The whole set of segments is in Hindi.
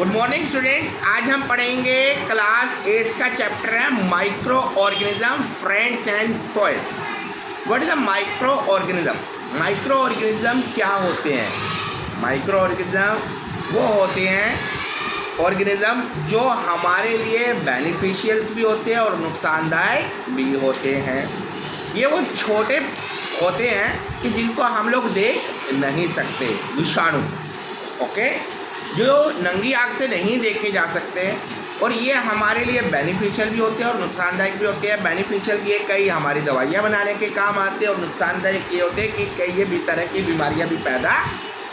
Good morning students. आज हम पढ़ेंगे क्लास 8 का चैप्टर है micro organism friends and toys. What is a micro organism? Micro organism क्या होते हैं? माइक्रो ऑर्गेनिज्म वो होते हैं ऑर्गेनिज्म जो हमारे लिए बेनिफिशियल्स भी होते हैं और नुकसानदायक भी होते हैं। ये वो छोटे होते हैं कि जिनको हम लोग देख नहीं सकते, विषाणु, ओके, जो नंगी आँख से नहीं देखे जा सकते और ये हमारे लिए बेनिफिशियल भी होते हैं और नुकसानदायक भी होते हैं। बेनिफिशियल ये कई हमारी दवाइयाँ बनाने के काम आते हैं और नुकसानदायक ये होते हैं कि कई ये भी तरह की बीमारियाँ भी पैदा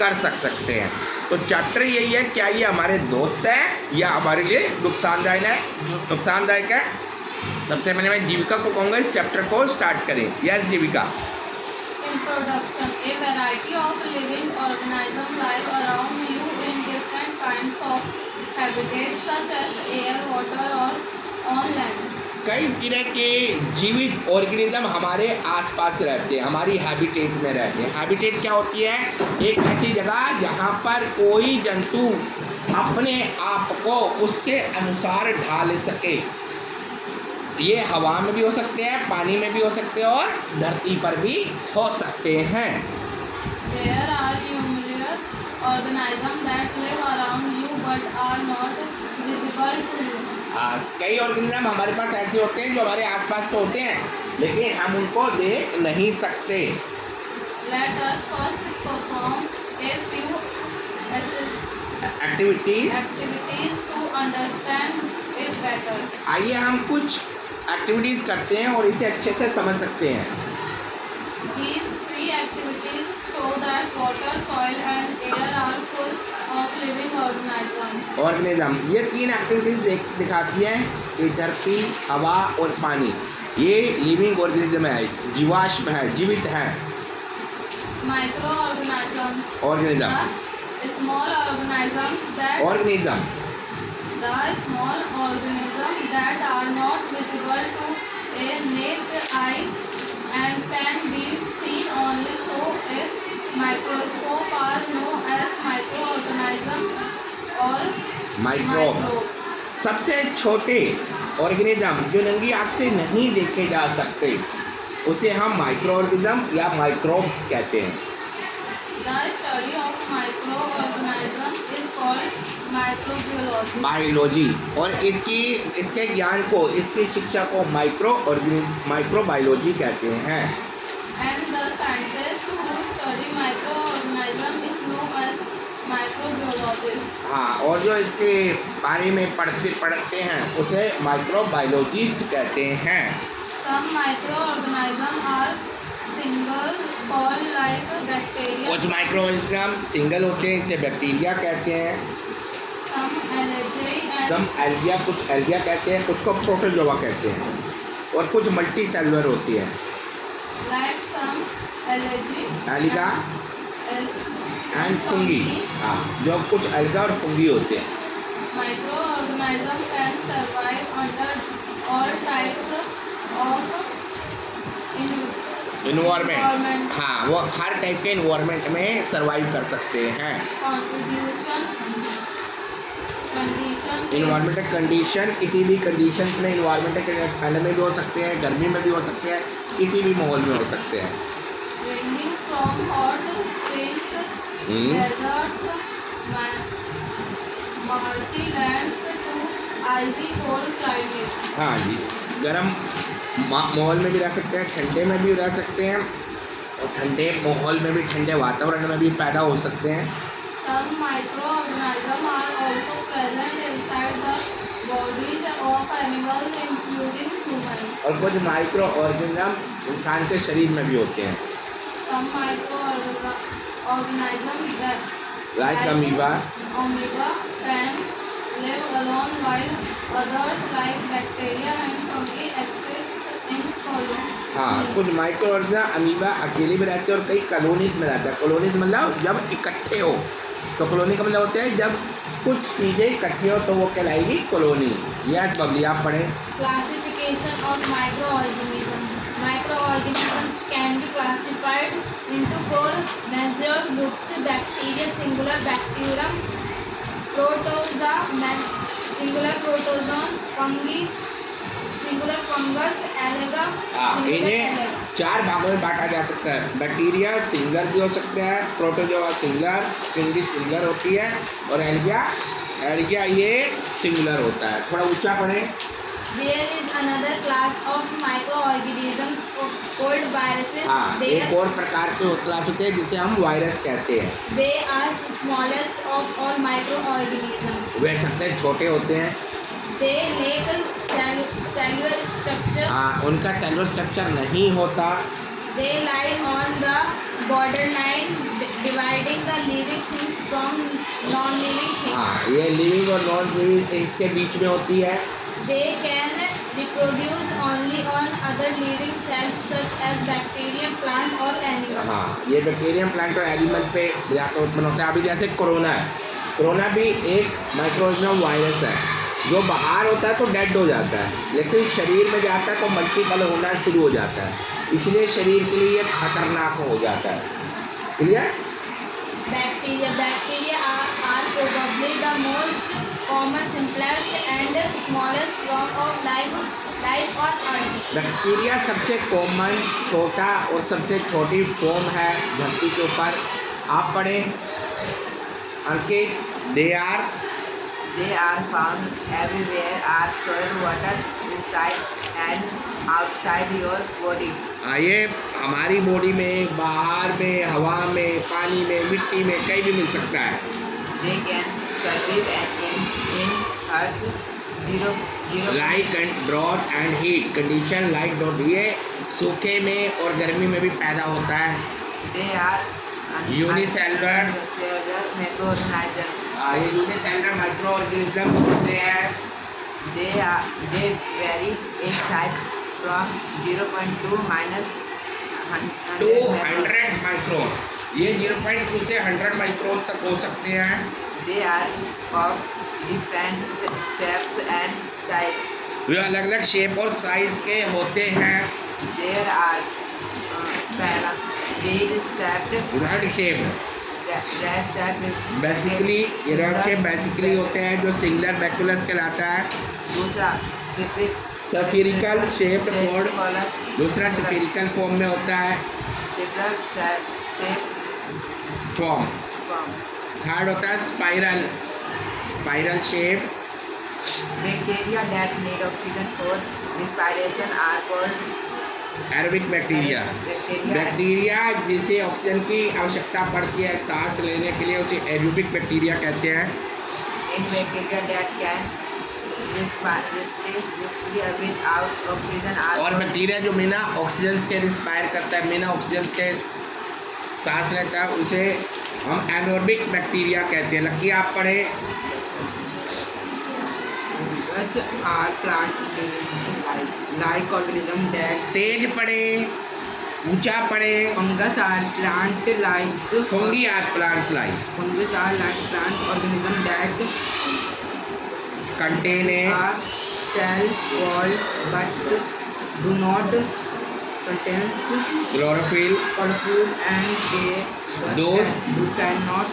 कर सकते हैं। तो चैप्टर यही है, क्या ये हमारे दोस्त हैं या हमारे लिए नुकसानदायक है? नुकसानदायक है। सबसे पहले मैं जीविका को कहूँगा इस चैप्टर को स्टार्ट करें। Yes Jeevika. Introduction. A variety of living organisms live around you in different kinds of habitats such as air, water or on land. कई तरह के जीवित ऑर्गेनिज्म हमारे आसपास रहते हैं, हमारी हैबिटेट में रहते हैं। हैबिटेट क्या होती है? एक ऐसी जगह जहाँ पर कोई जंतु अपने आप को उसके अनुसार ढाल सके। ये हवा में भी हो सकते हैं, पानी में भी हो सकते हैं और धरती पर भी हो सकते हैं। There are numerous organisms that live around you but are not visible to you. कई ऑर्गेनिज्म हमारे पास ऐसे होते हैं जो हमारे आसपास तो होते हैं लेकिन हम उनको देख नहीं सकते। Let us first perform a few activities to understand it better. आइए हम कुछ एक्टिविटीज़ करते हैं और इसे अच्छे से समझ सकते हैं। These three activities show that water, soil and air are full of living organisms. Organism ये तीन एक्टिविटीज़ दिखाती हैं कि धरती, हवा और पानी ये लिविंग ऑर्गेनिज्म है, जीवाश्म है, जीवित है। Microorganisms. Organism The small organisms that organism the small organisms that are not visible to a naked eye and can be seen only through a microscope are known as microorganisms or microbe. सबसे छोटे ऑर्गेनिज्म जो नंगी आँख से नहीं देखे जा सकते उसे हम माइक्रो ऑर्गेनिज्म या माइक्रोब्स कहते हैं। The study of microorganisms is called microbiology. Biology और इसके ज्ञान को, इसकी शिक्षा को माइक्रोबायोलॉजी कहते हैं। And the scientist who study microorganisms is known as microbiologist. हाँ, और जो इसके बारे में पढ़ते हैं उसे माइक्रोबायोलॉजिस्ट कहते हैं। Some microorganisms are single called like bacteria. कुछ माइक्रोऑर्गेनिज्म सिंगल होते हैं, इसे बैक्टीरिया कहते हैं। Some algae and सम एल्गिया, कुछ एल्गिया कहते हैं, कुछ को प्रोटोजोआ कहते हैं और कुछ मल्टी सेलुलर होती है। like some algae alga and fungi. हाँ, जो कुछ एल्गा और फंगी होते हैं। Microorganisms can survive under all types of environment. हाँ, वो हर टाइप के इन्वायरमेंट में सर्वाइव कर सकते हैं। इन्वायरमेंटल कंडीशन, किसी भी कंडीशन में इन्वायरमेंटल के ठंड में भी हो सकते हैं, गर्मी में भी हो सकते हैं, किसी भी माहौल में हो सकते हैं। ranging from hot springs, deserts, marshy lands to icy cold climates. हाँ जी, गर्म माहौल में भी रह सकते हैं, ठंडे में भी रह सकते हैं और ठंडे माहौल में भी, ठंडे वातावरण में भी पैदा हो सकते हैं। Some microorganisms are also present inside the bodies of animals, including humans. और कुछ माइक्रो ऑर्गेनिज्म इंसान के शरीर में भी होते हैं। Some microorganisms that like amoeba can live alone, while others like bacteria and fungi exist in colonies. हाँ, कुछ माइक्रो ऑर्गेनिज्म अमीबा अकेले भी रहते हैं और कई कॉलोनीज में रहते हैं। कॉलोनीज मतलब जब इकट्ठे हो, तो कॉलोनी का मतलब होता है जब कुछ चीज़ें इकट्ठी हो तो वो कहलाएगी कॉलोनी। यस बबली, आप पढ़ें। Classification of microorganisms. Microorganisms can be classified into four major groups: bacteria, singular, bacterium, protozoa singular protozoan, fungi, singular fungus, alga, इन्हें 4 भागों में बांटा जा सकता है। बैक्टीरिया सिंगुलर भी हो सकता है, प्रोटोजोआ सिंगुलर, फंगी सिंगुलर होती है, और एल्गा ये सिंगुलर होता है। थोड़ा ऊंचा पढ़ें। There is another class of microorganisms called viruses. हाँ, एक और प्रकार के क्लास होते हैं जिसे हम वायरस कहते हैं। They are smallest of all microorganisms. वे सबसे छोटे होते हैं। They lack cellular structure. हाँ, उनका सेलुलर स्ट्रक्चर नहीं होता। They lie on the borderline dividing the living things from non-living things. हाँ, ये लिविंग और नॉन लिविंग थिंग्स के बीच में होती है। They can reproduce only on other living cells such as bacterium, plant or animal. हाँ, ये बैक्टीरियम, प्लांट और एनिमल पे जाकर उत्पन्न होता है। अभी जैसे कोरोना है, कोरोना भी एक माइक्रोऑर्गेनिज्म वायरस है जो बाहर होता है तो डेड हो जाता है, लेकिन शरीर में जाता है तो मल्टीपल होना शुरू हो जाता है, इसलिए शरीर के लिए खतरनाक हो जाता है। Clear? Bacteria are probably the most common, simplest and smallest form of life on earth. Bacteria सबसे कॉमन, छोटा और सबसे छोटी फॉर्म है धरती के ऊपर। आप पढ़ें अंकित। They are found everywhere are soil, water, inside and outside your body. ये हमारी बॉडी में, बाहर में, हवा में, पानी में, मिट्टी में, कहीं भी मिल सकता है। They can survive in earth zero like and drought and heat condition like डॉट, ये सूखे में और गर्मी में भी पैदा होता है। They are Unicellular. macroorganisms. ये यूनिसेलुलर माइक्रो ऑर्गेनिज्म होते हैं। They vary in size from 0.2 minus 200 micron, ये 0.2 से 100 माइक्रोन तक हो सकते हैं। They are of different shapes and size. वे अलग अलग शेप और साइज के होते हैं। There are parallel shaped, rod shape red shaped, basically, ये रड शेप बेसिकली होते हैं जो सिंगुलर बैकुलस कहलाता है। दूसरा स्फेरिकल शेप्ड फॉर्म, कॉलर, दूसरा स्फेरिकल फॉर्म में होता है। सिकुलर फॉर्म फॉर्म, थर्ड होता है spiral shape. Bacteria that need oxygen for respiration are called aerobic bacteria, bacteria जिसे ऑक्सीजन की आवश्यकता पड़ती है सांस लेने के लिए, उसे एरोबिक बैक्टीरिया कहते हैं। in bacteria that can respire without oxygen are और called बैक्टीरिया जो बिना ऑक्सीजन के रिस्पायर करता है, बिना ऑक्सीजन के सांस लेता है, उसे हम एनोबिक बैक्टीरिया कहते हैं। लकी आप पढ़े। are plant like organism that तेज पढ़े, ऊंचा पढ़े। fungus are plant like fungi are plant fly fungus are like plant organism that contain are cell wall but do not contain chlorophyll chlorophyll and they Those- cannot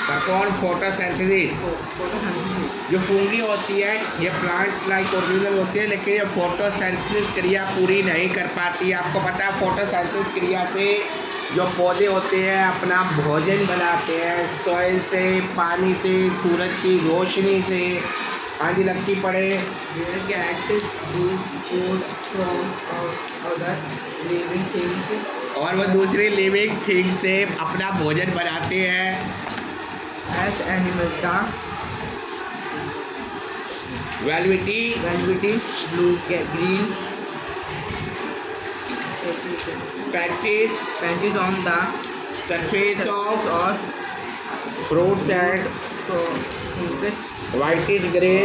perform photosynthesis. photosynthesis. जो फंगी होती है ये प्लांट लाइक ऑर्गेनिज्म होती है, लेकिन ये फोटोसिंथेसिस क्रिया पूरी नहीं कर पाती। आपको पता है फोटोसिंथेसिस क्रिया से जो पौधे होते हैं अपना भोजन बनाते हैं, सॉइल से, पानी से, सूरज की रोशनी से। हाँ जी लक्की पड़े। They get food from other living things और वो दूसरी लिविंग थिंग से अपना भोजन बनाते हैं। as animals. वेलविटी, Velvety, blue, green patches patches on the surface of of fruits and fungus. whitish grey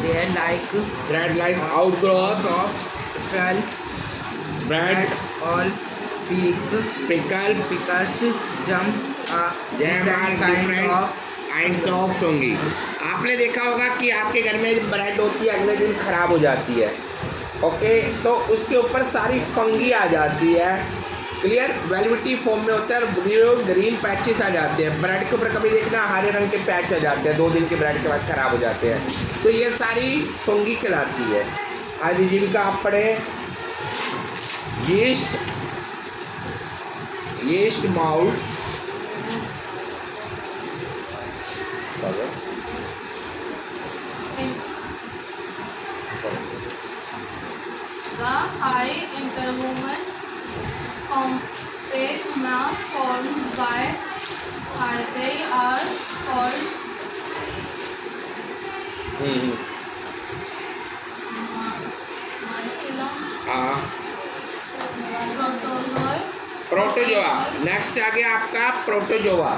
They are like thread like outgrowth of skull, bread all big pickle pickles, jump, jam are different of kinds of fungi। आपने देखा होगा कि आपके घर में ब्रेड होती है, अगले दिन खराब हो जाती है, ओके, तो उसके ऊपर सारी फंगी आ जाती है। क्लियर, वेलवेटी फॉर्म में होता है और ग्रीन पैचेस आ जाते हैं। ब्रेड के ऊपर कभी देखना हरे रंग के पैच आ जाते हैं, 2 दिन के ब्रेड के बाद खराब हो जाते हैं, तो ये सारी फंगी कहलाती है। आज जिनका आप पढ़े yeast mouse The high interwoven compact mass formed by hyphae are called mycelium, protozoa. Next आ गया आपका protozoa.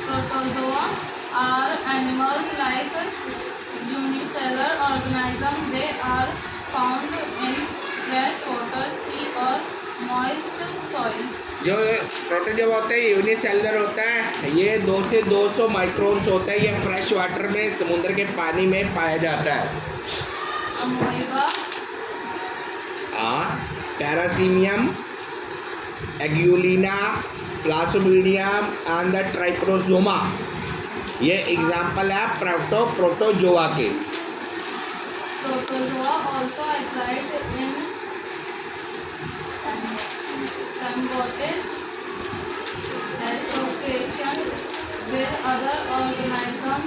Protozoa are animals like unicellular organisms. They are found in fresh water, sea or moist soil. जो प्रोटोजोआ होता है यूनिसेलुलर होता है, ये 2 से 200 माइक्रोन्स होता है, ये फ्रेश वाटर में समुद्र के पानी में पाया जाता है। Amoeba, पैरासीमियम, एग्यूलिना, प्लाज्मोडियम एंड द ट्राइप्रोसोमा, ये एग्जाम्पल है प्रोटोजोआ के। Protozoa also excite in symbiotic association with other organisms.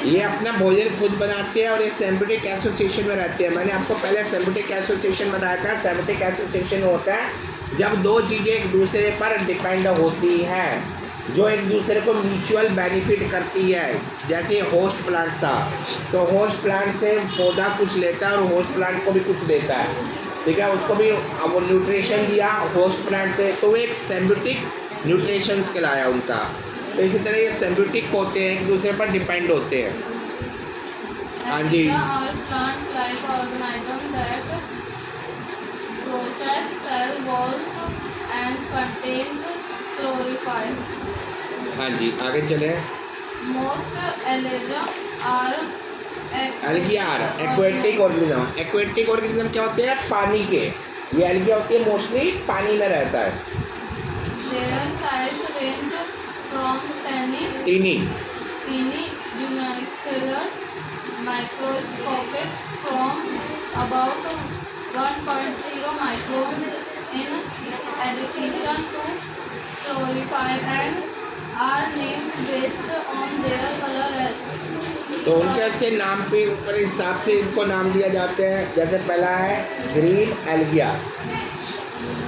ये अपना भोजन खुद बनाते हैं और ये सिम्बियोटिक एसोसिएशन में रहते हैं। मैंने आपको पहले सिम्बियोटिक एसोसिएशन बताया था। सिम्बियोटिक एसोसिएशन होता है जब 2 चीज़ें एक दूसरे पर डिपेंड होती हैं, जो एक दूसरे को म्यूचुअल बेनिफिट करती है। जैसे होस्ट प्लांट था, तो होस्ट प्लांट से पौधा कुछ लेता है और होस्ट प्लांट को भी कुछ देता है, ठीक है, उसको भी वो न्यूट्रिशन दिया होस्ट प्लांट से, तो वो एक सिम्बियोटिक न्यूट्रिशंस कहलाया उनका। तो इसी तरह ये सिम्बियोटिक होते हैं, एक दूसरे पर डिपेंड होते हैं। हाँ जी, Plants like organisms that process cell walls and contain chlorophyll. हाँ जी, आगे चले। Most algae are algae are aquatic organism. Aquatic organism क्या होते हैं? पानी के। ये एल्गिया होती है मोस्टली पानी में रहता है। Their size range from tiny unicellular microscopic from about 1.0 microns in addition to chlorophyll and are named based on their color. तो उनके इसके नाम पे ऊपर हिसाब से इनको नाम दिया जाते हैं। जैसे पहला है ग्रीन एल्गिया,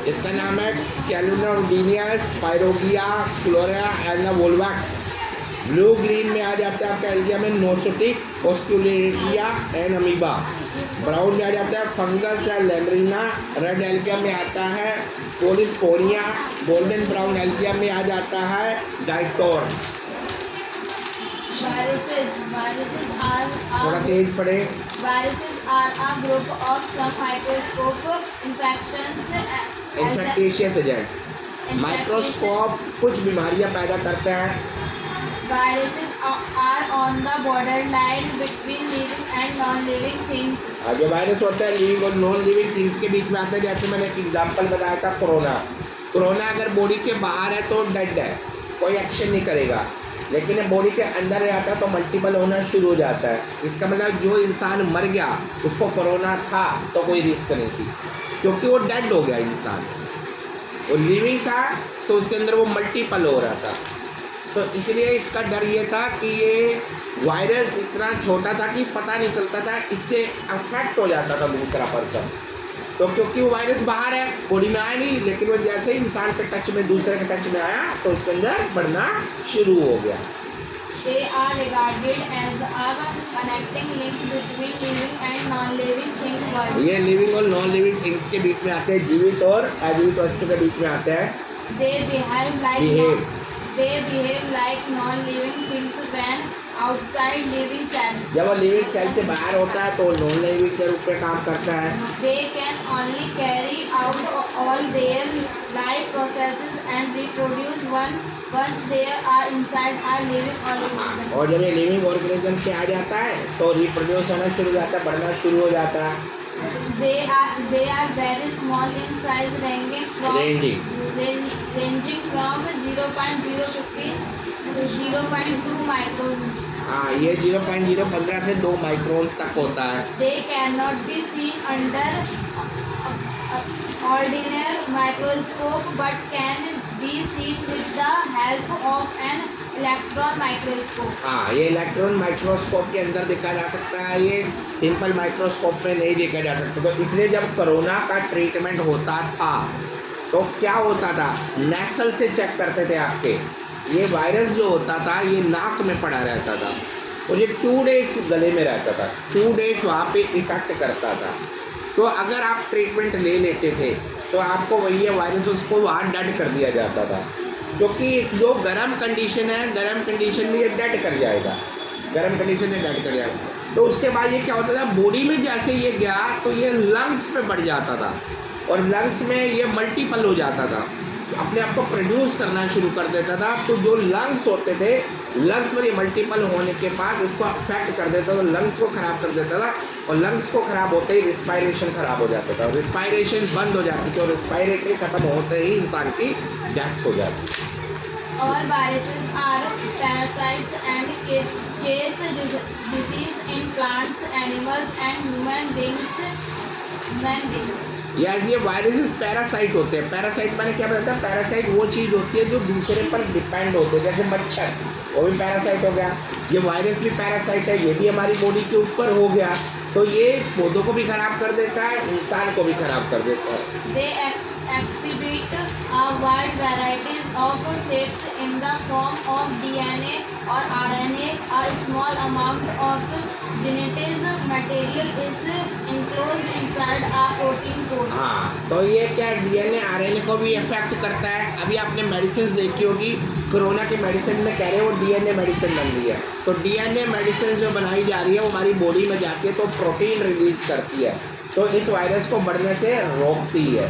इसका नाम है कैलुनोडिनियस, पायरोगिया, क्लोरा एंड वोल्वैक्स। ब्लू ग्रीन में आ जाता है आपका एल्गिया में नोसोटिक, ऑस्क्युलेरिया एंड अमीबा। ब्राउन में आ जाता है फंगस या लेमरिना। रेड एल्गिया में आता है पोलिस्पोनिया। गोल्डन ब्राउन एल्गिया में आ जाता है डाइटोर। थोड़ा तेज पढ़े। Viruses are a group of some microscopic infectious agent. Microscope कुछ बीमारियां पैदा करता है। Viruses are on the borderline between living and non-living things. जो वायरस होता है लिविंग और नॉन लिविंग थिंग्स के बीच में आता है। जैसे मैंने एक एग्जांपल बताया था कोरोना अगर बॉडी के बाहर है तो डेड है, कोई एक्शन नहीं करेगा, लेकिन बॉडी के अंदर रहता है तो मल्टीपल होना शुरू हो जाता है। इसका मतलब जो इंसान मर गया उसको कोरोना था तो कोई रिस्क नहीं थी, क्योंकि वो डेड हो गया इंसान। वो लिविंग था तो उसके अंदर वो मल्टीपल हो रहा था। तो इसलिए इसका डर ये था कि ये वायरस इतना छोटा था कि पता नहीं चलता था, इससे अफेक्ट हो जाता था दूसरा पर्सन। तो क्योंकि वो वायरस बाहर है, बॉडी में आया नहीं, लेकिन वो जैसे ही इंसान के टच में दूसरे के टच में आया तो उसके अंदर बढ़ना शुरू हो गया। They are regarded as a connecting link between living and non-living things world. ये लिविंग और नॉन लिविंग थिंग्स के बीच में आते हैं, जीवित और अजीवित वस्तु के बीच में आते हैं। They behave like non-living things when outside living cells. जब वो लिविंग सेल से बाहर होता है तो नॉन लिविंग के रूप में काम करता है। They can only carry out all their life processes and reproduce once they are inside a living organism. और जब ये लिविंग ऑर्गेनिज्म से आ जाता है तो रिप्रोड्यूस होना शुरू हो जाता है, बढ़ना शुरू हो जाता है। They are very small in size, ranging from Ranging. 0.015 to 0.2 microns. हाँ, ये 0.015 से 2 माइक्रोन्स तक होता है। They cannot be seen under ordinary microscope but can be seen with the help of an electron microscope. हाँ, ये इलेक्ट्रॉन माइक्रोस्कोप के अंदर देखा जा सकता है, ये सिंपल माइक्रोस्कोप में नहीं देखा जा सकता। तो इसलिए जब कोरोना का ट्रीटमेंट होता था तो क्या होता था, नेसल से चेक करते थे आपके, ये वायरस जो होता था ये नाक में पड़ा रहता था और ये 2 डेज गले में रहता था, 2 डेज वहाँ पे इफेक्ट करता था। तो अगर आप ट्रीटमेंट ले लेते थे तो आपको वही है वायरस, उसको वहाँ डेड कर दिया जाता था, क्योंकि जो गर्म कंडीशन है, गर्म कंडीशन में ये डेड कर जाएगा, गर्म कंडीशन में डेड कर जाएगा। तो उसके बाद ये क्या होता था, बॉडी में जैसे ये गया तो ये लंग्स पे बढ़ जाता था और लंग्स में ये मल्टीपल हो जाता था, अपने आप को प्रोड्यूस करना शुरू कर देता था। तो जो लंग्स होते थे, लंग्स में ये मल्टीपल होने के बाद उसको अफेक्ट कर देता था, लंग्स को ख़राब कर देता था और लंग्स को ख़राब होते ही रिस्पायरेशन ख़राब हो जाता था, रिस्पायरेशन बंद हो जाती थी और रिस्पायरेटरी ख़त्म होते ही इंसान की डेथ हो जाती। All viruses are parasites and cause disease in plants, animals and human beings. Yes, ये वायरसेस पैरासाइट होते हैं। पैरासाइट माने क्या बताता है, पैरासाइट वो चीज़ होती है जो दूसरे पर डिपेंड होते हैं, जैसे मच्छर, वो भी पैरासाइट हो गया, ये वायरस भी पैरासाइट है, ये भी हमारी बॉडी के ऊपर हो गया, तो ये पौधों को भी ख़राब कर देता है, इंसान को भी ख़राब कर देता है। They exhibit a wide variety of shapes in the form of DNA or RNA. A small amount of genetic material is enclosed inside a protein code. हाँ, तो ये क्या DNA RNA को भी इफेक्ट करता है। अभी आपने मेडिसिन देखी होगी, कोरोना के मेडिसिन में कह रहे हैं वो DNA मेडिसिन बन रही है, तो DNA मेडिसिन जो बनाई जा रही है वो हमारी बॉडी में जाती है तो प्रोटीन रिलीज करती है, तो इस वायरस को बढ़ने से रोकती है।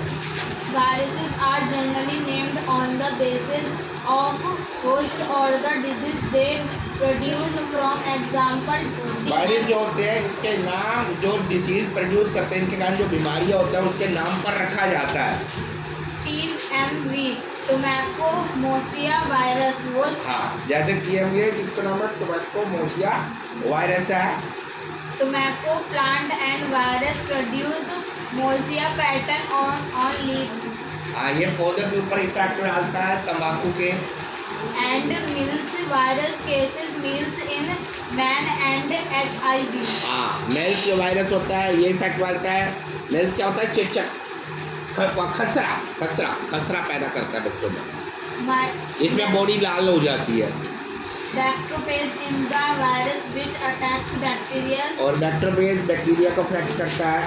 Viruses are generally named on the basis of host or the disease they produce. From example, virus जो होते हैं इसके नाम, जो डिसीज प्रोड्यूस करते हैं, इनके कारण जो बीमारियाँ होता है उसके नाम पर रखा जाता है। TMV, टोमैटोमोसिया वायरस was हाँ, जैसे TMV जिसका नाम है टोमैटोमोसिया वायरस है। tobacco plant and virus produce mosaic pattern on leaves हाँ, ये पौधे के ऊपर इफेक्ट डालता है तंबाकू के। and mills virus cases mills in man and HIV. हाँ, मेल्स जो वायरस होता है ये इफेक्ट डालता है। मेल्स क्या होता है, चेचक, खसरा पैदा करता है बच्चों में, इसमें बॉडी लाल हो जाती है। Bacteriophage in the virus which attacks bacteria. और बैक्टीरिया बैक्टीरिया को अफेक्ट करता है।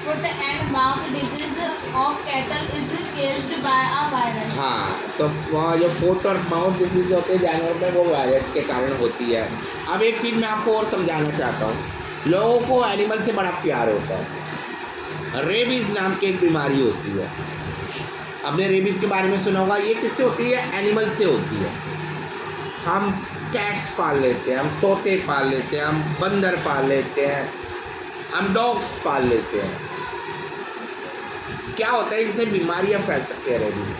Foot and mouth disease of cattle is caused by a virus. हाँ, तो वो जो फुट और माउथ डिजीज होते हैं जानवरों में वो वायरस के कारण होती है। अब एक चीज़ मैं आपको और समझाना चाहता हूँ, लोगों को एनिमल से बड़ा प्यार होता है। रेबीज़ नाम की एक बीमारी होती है, आपने रेबीज़ के बारे में सुना होगा। ये किससे होती है, एनिमल से होती है। हम कैट्स पाल लेते हैं, हम तोते पाल लेते हैं, हम बंदर पाल लेते हैं, हम डॉग्स पाल लेते हैं। क्या होता है, इनसे बीमारियां फैल सकती है रेबीज,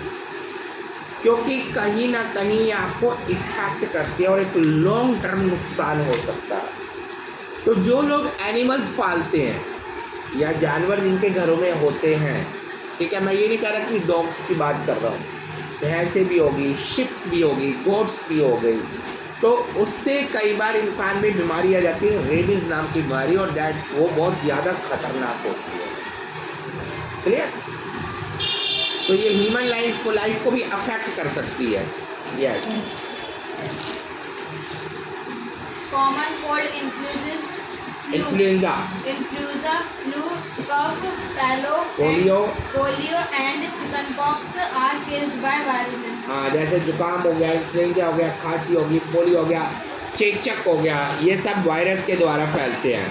क्योंकि कहीं ना कहीं आपको इफेक्ट करती है और एक लॉन्ग टर्म नुकसान हो सकता है। तो जो लोग एनिमल्स पालते हैं या जानवर जिनके घरों में होते हैं, ठीक है, मैं ये नहीं कह रहा कि डॉग्स की बात कर रहा हूँ, भैंसें भी होगी, शिप्स भी होगी, गोट्स भी हो गई, तो उससे कई बार इंसान में बीमारी आ जाती है, रेबीज़ नाम की बीमारी, और डेट वो बहुत ज़्यादा खतरनाक होती है। क्लियर? तो ये ह्यूमन लाइफ को भी अफेक्ट कर सकती है। Yes, Common cold influenza, flu, cough, polio and chickenpox are caused by viruses. हाँ, जैसे जुकाम हो गया, इन्फ्लुएंजा हो गया, खांसी होगी, पोलियो हो गया, चेचक हो गया, ये सब वायरस के द्वारा फैलते हैं।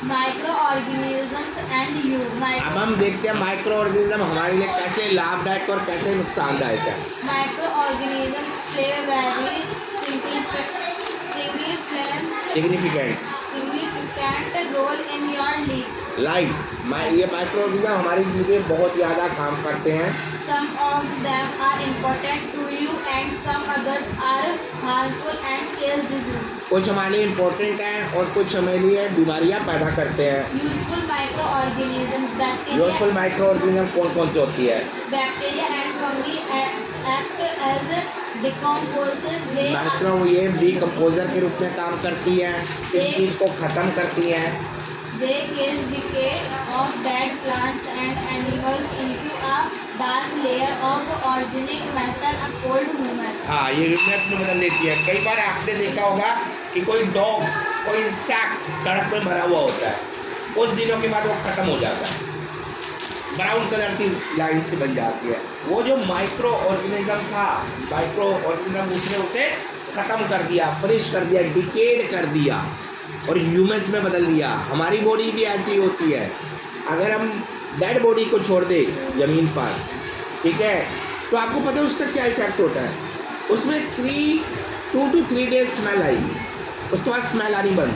Microorganisms and you. अब हम देखते हैं माइक्रो ऑर्गेनिज्म हमारे लिए कैसे लाभदायक और कैसे नुकसानदायक है। Microorganisms play very significant significant important role in your lives. Lifes ये माइक्रो ऑर्गेनिज्म हमारी जिंदगी में बहुत ज़्यादा काम करते हैं. Some of them are important to you and some others are harmful and cause disease. कुछ हमारे लिए इम्पोर्टेंट हैं और कुछ हमारे लिए बीमारियां पैदा करते हैं. Useful microorganisms, useful micro organism कौन कौन सी होती है? bacteria and fungi act as decomposers. They micro ये डीकम्पोजर के रूप में काम करती है, इस चीज़ को ख़त्म करती है. cause decay of dead plants and animals into a dark layer of organic matter called humus. हाँ, ये ह्यूमस में बदल देती है. कई बार आपने देखा होगा कि कोई डॉग्स, कोई इंसेक्ट सड़क पे मरा हुआ होता है, कुछ दिनों के बाद वो ख़त्म हो जाता है, ब्राउन कलर सी लाइन से बन जाती है. वो जो माइक्रो ऑर्गेनिज्म था, माइक्रो ऑर्गेनिज्म उसने उसे ख़त्म कर दिया, फिनिश कर दिया, डिकेड कर दिया और ह्यूमस में बदल दिया. हमारी बॉडी भी ऐसी होती है. अगर हम डेड बॉडी को छोड़ दें ज़मीन पर, ठीक है, तो आपको पता है उसका क्या इफेक्ट होता है. उसमें 2 to 3 डेज स्मेल आएगी, उसके बाद स्मेल आनी बंद,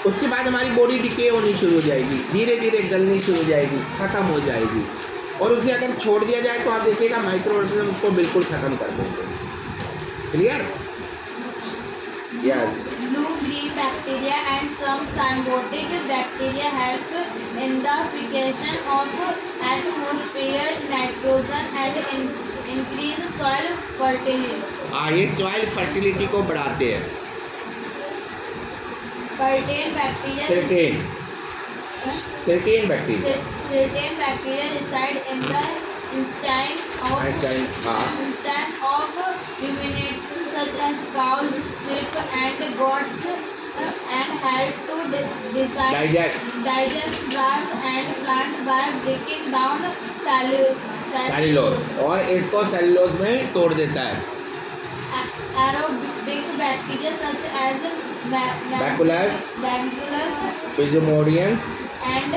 उसके बाद हमारी बॉडी डिके होनी शुरू हो जाएगी, धीरे धीरे गलनी शुरू हो जाएगी, ख़त्म हो जाएगी. और उसे अगर छोड़ दिया जाए तो आप देखिएगा माइक्रो ऑर्गेनिज्म उसको बिल्कुल ख़त्म कर देंगे. Clear? Yes. Blue-green bacteria and some symbiotic bacteria help in the fixation of atmospheric nitrogen and increase soil fertility. हाँ, ये सॉइल फर्टिलिटी को बढ़ाते हैं. Certain bacteria certain bacteria. certain bacteria reside in the intestine of ruminants such as cows, sheep, and goats and help to digest grass and plants by breaking down cellulose, और इसको सेलुलोज में तोड़ देता है. aerobic bacteria such as बैकुलस, प्लाज्मोडियम्स and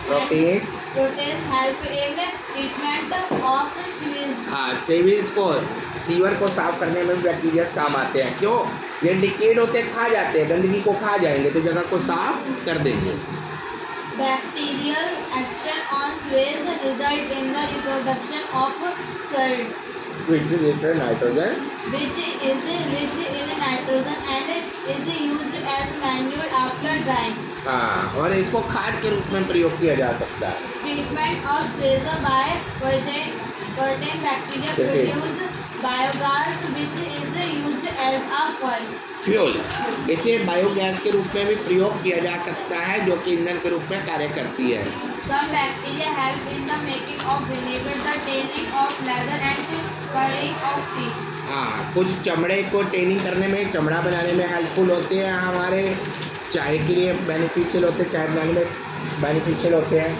proteins. proteins help in treatment of sewage. हाँ, सीवेज को, सीवर को साफ करने में बैक्टीरिया काम आते हैं. क्यों? ये डिकेड होते हैं, खा जाते हैं, गंदगी को खा जाएंगे तो जगह को साफ कर देंगे. Bacterial action on sewage result in the reproduction of soil, which is nitrogen. which is rich in nitrogen and is used as manure after drying. हाँ, और इसको खाद के रूप में प्रयोग किया जा सकता है. Treatment of sewage by certain bacteria produce biogas which is used as a fuel. Fuel, इसे बायोगैस के रूप में भी प्रयोग किया जा सकता है, जो कि ईंधन के रूप में कार्य करती है. Some bacteria help in the making of vinegar, the tanning of leather and curing of teeth. हाँ, कुछ चमड़े को टेनिंग करने में, चमड़ा बनाने में हेल्पफुल होते हैं. हमारे चाय के लिए बेनिफिशियल होते हैं, चाय बनाने में बेनिफिशियल होते हैं.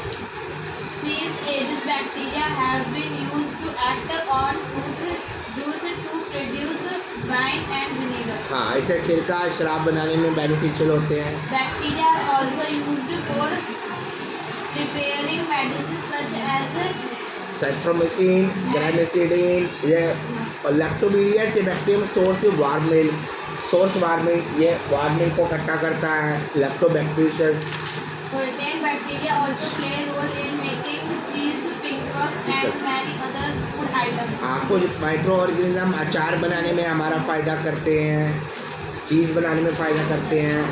Since Aedes bacteria have been used to act on fruit juice to produce wine and vinegar. हाँ, इसे सिरका, शराब बनाने में बेनिफिशियल होते हैं. Bacteria are also used for preparing medicines such as सेट्रोमिसिन, ग्रामिसिडीन, ये और लैक्टोबैक्टीरिया से बैक्टीरियम सोर्स वार्म मिल्क, ये वार्म मिल्क को इकट्ठा करता है. लैक्टोबैक्टीरिया. certain bacteria also play a role in making cheese, pickles and many other food items. हाँ, कुछ माइक्रो ऑर्गेनिज्म अचार बनाने में हमारा फ़ायदा करते हैं, चीज़ बनाने में फ़ायदा करते हैं.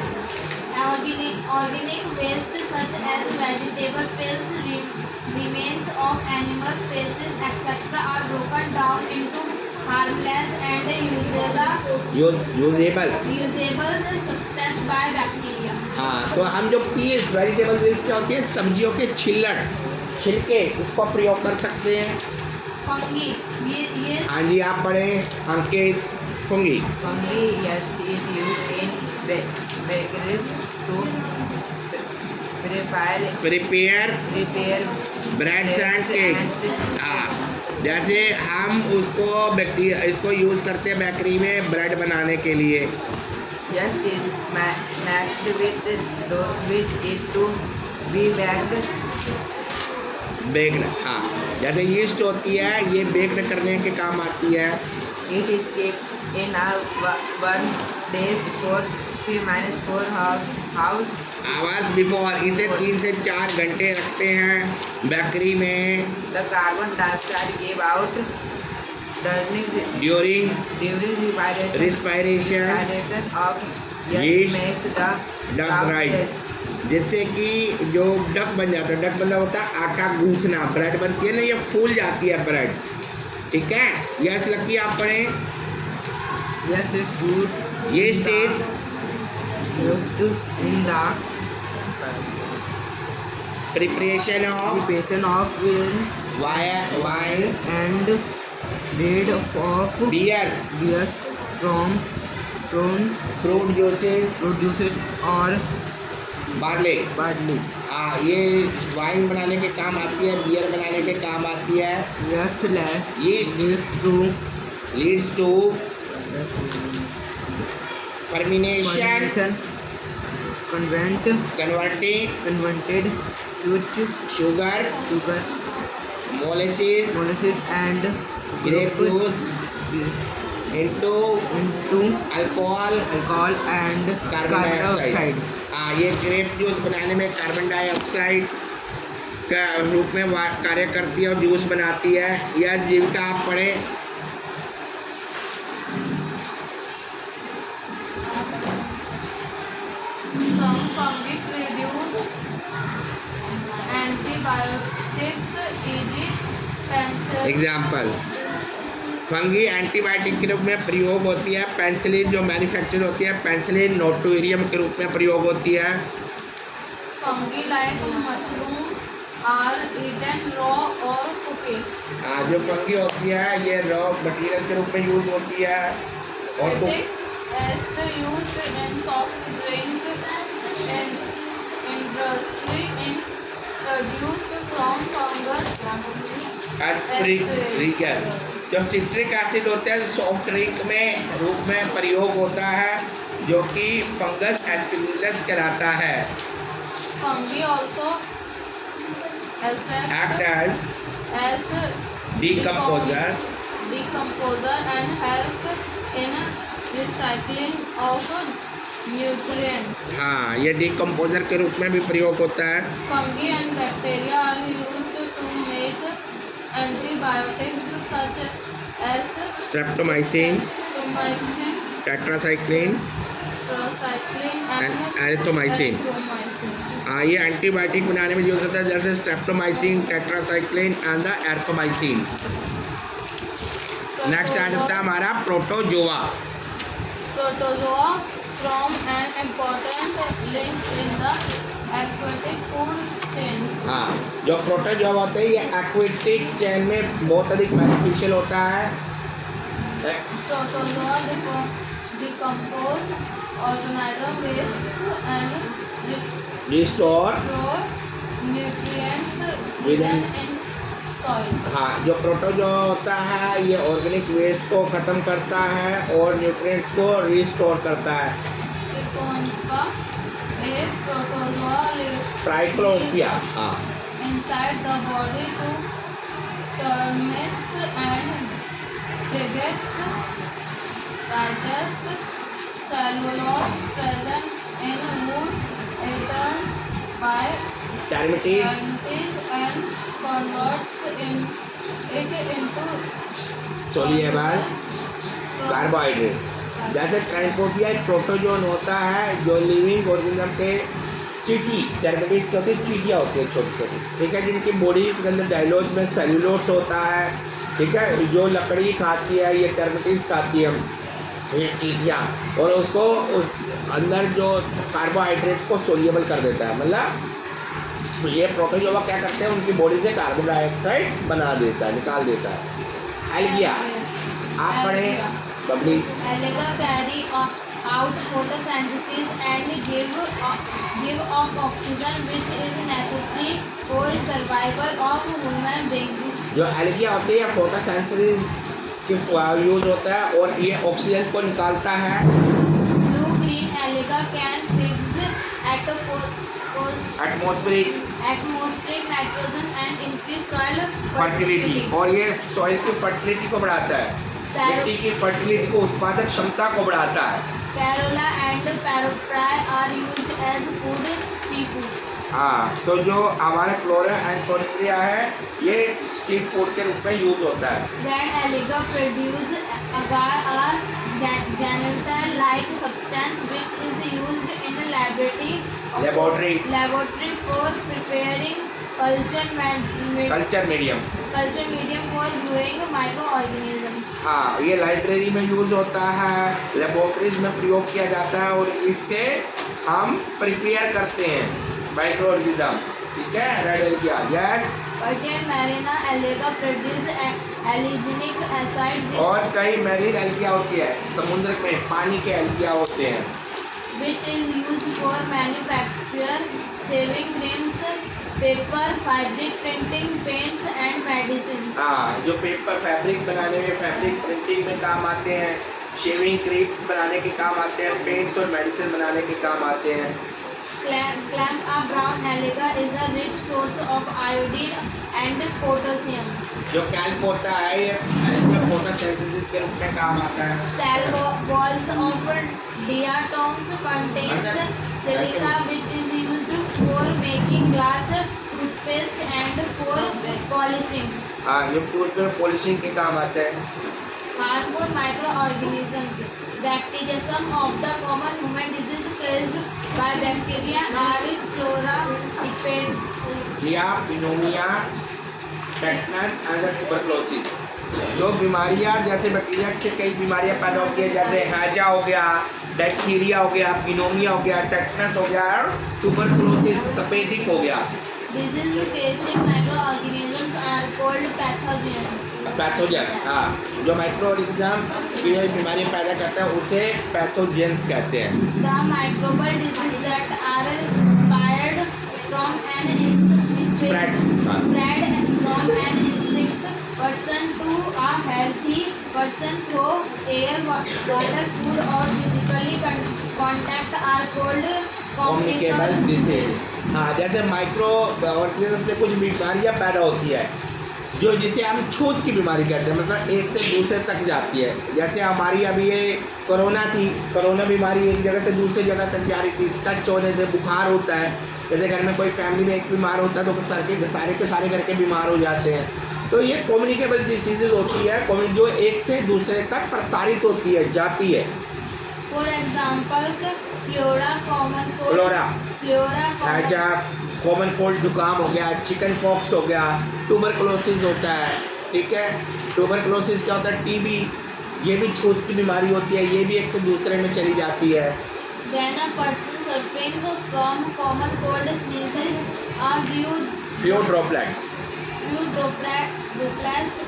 Organic waste such as vegetable peels, remains of animals, feces, etc. are broken down into harmless and usable substance by bacteria. हाँ, तो हम जो पीस वेजिटेबल वेस्ट क्या होती है, सब्जियों के छिलके, इसको प्रयोग कर सकते हैं. Fungi, ये हाँ जी, आप पढ़ें Ankit. Fungi. Fungi, yes, is used in bakeries to prepare prepare breads and cake. हाँ, जैसे हम इसको यूज़ करते हैं बेकरी में ब्रेड बनाने के लिए. Yes, is matched with which is to be baked. हाँ, जैसे यीस्ट होती है, ये बेक्ड करने के काम आती है. It is kept in a 1 days for 3-4 hours. Hours before, इसे 3 से 4 घंटे रखते हैं बेकरी में The carbon dioxide gave out during during respiration respiration of Yeast yeast makes the duck cow rice, taste. जिससे कि जो डक बन जाता है, डक मतलब होता है आटा गूंथना, ब्रेड बनती है ना, ये फूल जाती है ब्रेड, ठीक है। यस लकी आप पढ़ें। Yes, it's good. ये stage Used in the preparation of preparation of wines and bread of beers beers from fruit juices produces or barley. barley. हाँ, ये वाइन बनाने के काम आती है, बियर बनाने के काम आती है। Yes, Yeast leads to leads to fermentation fermentation, converted to sugar sugar, molasses molasses and grape juice into into alcohol alcohol and carbon dioxide. हाँ, ये ग्रेप जूस बनाने में कार्बन डाइऑक्साइड का रूप में कार्य करती है और जूस बनाती है। यह जीविका आप पढ़ें। Some fungi produce antibiotics, e.g. penicillin. Example, fungi antibiotic के रूप में प्रयोग होती है। पेंसिलिन जो मैन्युफैक्चर होती है, पेंसिलिन नोटोरियम के रूप में प्रयोग होती है। Fungi like mushroom are eaten raw or cooking. जो फंगी होती है ये रॉ मटेरियल के रूप में यूज होती है और Citric acid used in soft drink and industry in produced from fungus. एस्परिगस जो सिट्रिक एसिड होता है सॉफ्ट ड्रिंक में रूप में प्रयोग होता है, जो कि फंगस एस्परिगस कहलाता है। Fungi also act as decomposer and help in recycling of nutrients. हाँ, ये डिकम्पोजर के रूप में भी प्रयोग होता है। Fungi and bacteria are used to make antibiotics such as streptomycin, streptomycin, tetracycline and erythromycin. हाँ, ये एंटीबायोटिक बनाने में यूज होता है, जैसे streptomycin, tetracycline and the erythromycin. Next आ जाता है हमारा protozoa. Protozoa from an important link in the aquatic food chain. हाँ, जो प्रोटोजोआ होते हैं ये एक्वेटिक चेन में बहुत अधिक बेनिफिशियल होता है। Protozoa decompose organism waste and restore store nutrients Within- in soil. हाँ, जो प्रोटोजोआ होता है ये ऑर्गेनिक वेस्ट को ख़त्म करता है और न्यूट्रिएंट्स को रिस्टोर करता है। Trichontha, a protozoa lives ट्राइक्लोपिया। हाँ, inside the body to termites and digest cellulose present in wood eaten by termites termites and converts it into soluble carbohydrate. जैसे ट्राइकोपिया एक प्रोटोजोन होता है जो लिविंग ऑर्गेनिज्म के चीटी, टर्मिटीज होती है, चीटियाँ होती है छोटी छोटी, ठीक है, जिनकी बॉडी के अंदर डायलोज में सेल्यूलोस होता है, ठीक है। जो लकड़ी खाती है ये टर्मिटीज खाती है, ये चीटियाँ, और उसको उस अंदर जो कार्बोहाइड्रेट्स को सोलिएबल कर देता है। मतलब ये प्रोटोजोआ क्या करते हैं, उनकी बॉडी से कार्बन डाइऑक्साइड बना देता है, निकाल देता है। एल्गिया आप पढ़ें Babli. Algae carry out photosynthesis and give off oxygen which is necessary for survival of human beings. जो एल्गिया होती है फोटोसिंथेसिस के यूज होता है और ये ऑक्सीजन को निकालता है। Blue-green algae can fix atmospheric nitrogen and increase soil fertility, और ये सॉइल की फर्टिलिटी को बढ़ाता है। मिट्टी की फर्टिलिटी को, उत्पादक क्षमता को बढ़ाता है। Carola and parrotfly are used as food seafood. हाँ, तो जो हमारा क्लोरा एंड कोरिप्रिया है ये सीड फूड के रूप में यूज होता है। Red alga produce agar a gelatin-like substance which is used in a laboratory for preparing culture medium for growing microorganisms. हाँ, ये लाइब्रेरी में यूज होता है, लेबोरेटरीज में प्रयोग किया जाता है और इससे हम प्रिपेयर करते हैं माइक्रो ऑर्गेनिज्म। ठीक है, red algae. Yes. Curtain marina alga produce alginic acid और कई मैरीन एल्गिया होती है, समुद्र में पानी के एल्गिया होते हैं, which is used for manufacture saving creams, paper, fabric printing, paints and medicines. हाँ, जो पेपर फैब्रिक बनाने में, फैब्रिक प्रिंटिंग में काम आते हैं, शेविंग क्रीम्स बनाने के काम आते हैं, पेंट्स और मेडिसिन बनाने के काम आते हैं। Clam a brown alga is a rich source of iodine and potassium. जो कैल्प होता है ये एल्गिया फोटोसिंथेसिस के रूप में काम आता है। Cell walls of diatoms contains silica which is used for making glass, toothpaste and for polishing. हाँ, ये टूथ में पॉलिशिंग के काम आते हैं। Harmful microorganisms. Bacteria. Some of the common human diseases caused by bacteria are cholera, या pneumonia, tetanus and tuberculosis। जो बीमारियां जैसे बैक्टीरिया से कई बीमारियां पैदा होती है, जैसे हैजा हो गया, डिप्थीरिया हो गया, पिनोमिया हो गया, टेटनस हो गया और ट्यूबरकुलोसिस तपेदिक हो गया। disease causing microorganisms are called pathogens. Pathogen. हाँ, जो माइक्रो ऑर्गेनिज्म की बीमारी पैदा करता है उसे पैथोजेंस कहते हैं। The microbial diseases that are spread from an Spread. from an infected person to a healthy person through air, water, food or physically contact are called communicable disease. हाँ, जैसे माइक्रो ऑर्गेनिज्म से कुछ बीमारियाँ पैदा होती है जो जिसे हम छूत की बीमारी कहते हैं, मतलब एक से दूसरे तक जाती है। जैसे हमारी अभी ये कोरोना थी, कोरोना बीमारी एक जगह से दूसरी जगह तक जा रही थी। टच होने से बुखार होता है, जैसे घर में कोई फैमिली में एक बीमार होता है तो सर के सारे घर के बीमार हो जाते हैं। तो ये कम्युनिकेबल डिसीजेज होती है जो एक से दूसरे तक प्रसारित होती है, जाती है। For example, फ्लोरा, हैजा, कॉमन कोल्ड जुकाम हो गया, चिकन पॉक्स हो गया, ट्यूबरकुलोसिस होता है। ठीक है, ट्यूबरकुलोसिस क्या होता है? टीबी, ये भी छूत की बीमारी होती है, ये भी एक से दूसरे में चली जाती है। When a person suffering from common cold sneezes a few droplets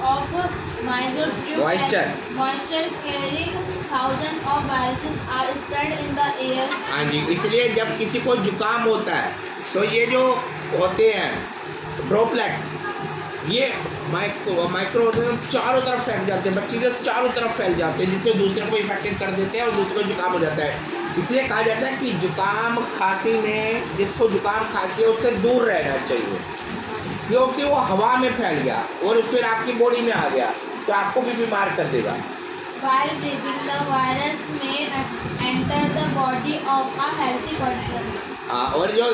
of moisture carrying thousands of viruses are spread in the air. हाँ जी, इसलिए जब किसी को जुकाम होता है तो ये जो होते हैं ड्रॉपलेट्स, ये माइक्रो ऑर्गेनिज्म चारों तरफ फैल जाते हैं, बैक्टीरिया चारों तरफ फैल जाते हैं, जिससे दूसरे को इफेक्टेड कर देते हैं और दूसरे को जुकाम हो जाता है। इसलिए कहा जाता है कि जुकाम खांसी में, जिसको जुकाम खांसी है उससे दूर रहना चाहिए, क्योंकि वो हवा में फैल गया और फिर आपकी बॉडी में आ गया तो आपको भी बीमार कर देगा। While breathing, the virus may enter the body of a healthy person. और जो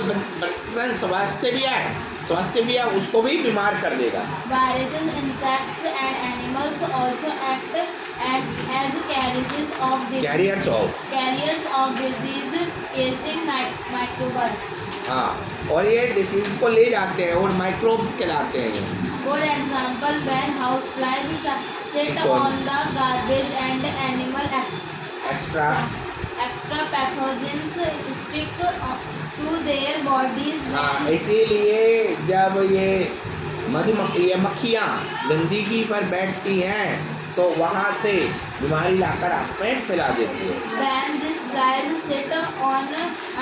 पर्सन स्वस्थ भी है उसको भी बीमार कर देगा। Viruses, insects and animals also act as carriers of disease causing microbes. हाँ, और ये डिसीज को ले जाते हैं और माइक्रोब्स कहलाते हैं। For example, when houseflies sit on the garbage and animal Extra pathogens stick to their bodies. हाँ, इसीलिए जब ये मक्खियाँ गंदगी पर बैठती हैं तो वहाँ से बीमारी लाकर आप में फैला देती है। When these flies sit on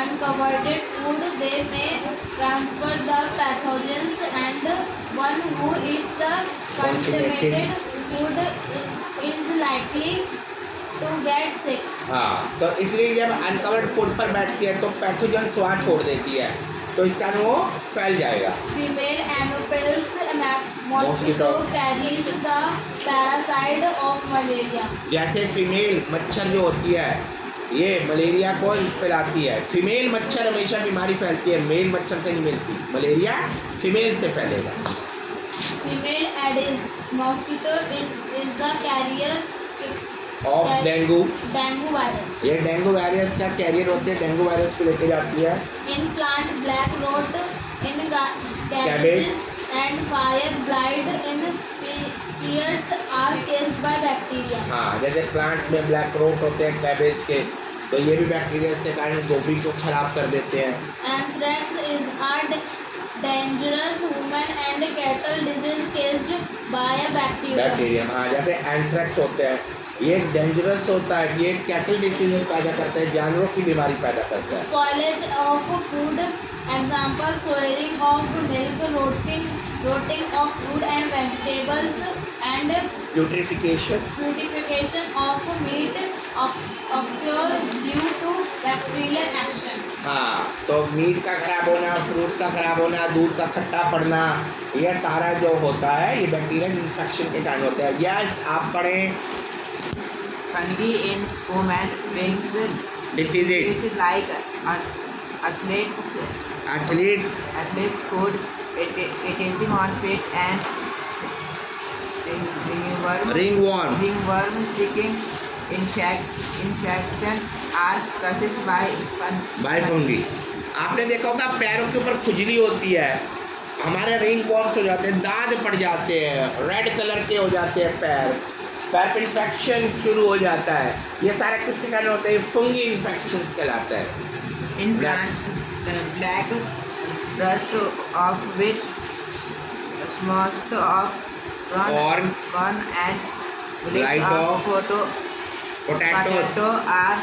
uncovered food, they may transfer the pathogens, and one who eats the contaminated food is likely to get sick. हाँ, तो इसलिए जब अनकवर्ड फूड पर बैठती है तो पैथोजन वहाँ छोड़ देती है तो इस कारण वो फैल जाएगा। Female Anopheles mosquito carries the parasite of malaria. जैसे फीमेल मच्छर जो होती है ये मलेरिया को फैलाती है। फीमेल मच्छर हमेशा बीमारी फैलती है, मेल मच्छर से नहीं मिलती। मलेरिया फीमेल से फैलेगा। Female Aedes mosquito is the carrier of dengue, dengue virus. ये डेंगू वायरस का कैरियर होते हैं, डेंगू वायरस को लेके जाती है। In plant black rot in Cabbage. cabbages and fire blight in pears are caused by bacteria. हाँ, जैसे प्लांट्स में ब्लैक रोट होते हैं कैबेज के, तो ये भी बैक्टीरिया के कारण गोभी को खराब कर देते हैं। Anthrax is a dangerous human and cattle disease caused by a bacteria. Bacteria, हाँ, जैसे एंथ्रेक्स होते हैं, ये डेंजरस होता है, ये कैटल डिसीज पैदा करता है, जानवरों की बीमारी पैदा करता है। Spoilage of food, example soiling of milk, rotting of food and vegetables, and putrefaction, putrefaction of meat occur due to bacterial action. हाँ, तो मीट का खराब होना, फ्रूट का खराब होना, दूध का खट्टा पड़ना, यह सारा जो होता है ये बैक्टीरियल इन्फेक्शन के कारण होता है। यस, आप पढ़ें Fungi in human beings diseases, is like athletes athletes food eating on feet and ringworm, ringworm seeking infection are caused by by fungi. आपने देखा होगा पैरों के ऊपर खुजली होती है, हमारे रिंग वॉर्म्स हो जाते हैं, दाग पड़ जाते हैं, रेड कलर के हो जाते हैं पैर पे इन्फेक्शन शुरू हो जाता है। ये सारा किसके कारण होता है? फंगी इन्फेक्शंस कहलाता है। in Black. plants black dust of which most of Corn. corn and Light of potato potato, are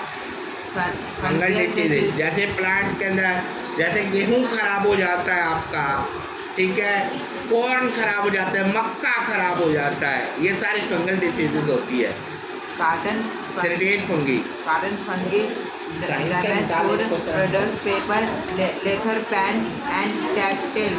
fungal diseases. जैसे प्लांट्स के अंदर जैसे गेहूं खराब हो जाता है आपका, ठीक है, कॉर्न खराब हो जाता है, मक्का खराब हो जाता है, ये सारी फंगल डिसीजेज होती है। सेरेटिएट फंगी, cotton fungi Science का damage निकाल food इसको सर। products paper leather pant and textile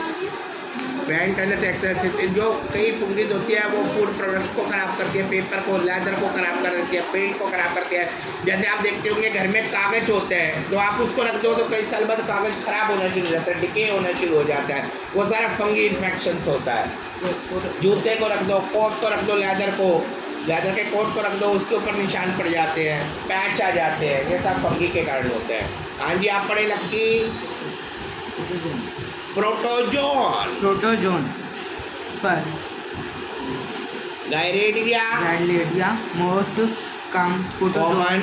paint and textile, जो कई फंगीज होती है वो फूड प्रोडक्ट्स को ख़राब करती है, पेपर को, लेदर को ख़राब कर देती है, पेंट को ख़राब करती है। जैसे आप देखते होंगे घर में कागज़ होते हैं, तो आप उसको रख दो तो कई साल बाद कागज़ ख़राब होना शुरू हो जाता है, डिके होना शुरू हो जाता है, वो सारा फंगी इन्फेक्शन होता है। जूते को रख दो, कोट को रख दो, लेदर के कोट को रख दो, उसके ऊपर निशान पड़ जाते हैं, पैच आ जाते हैं, ये सब फंगी के कारण होते हैं। हाँ जी, आप पढ़े लगती protozoan पर giardia, most common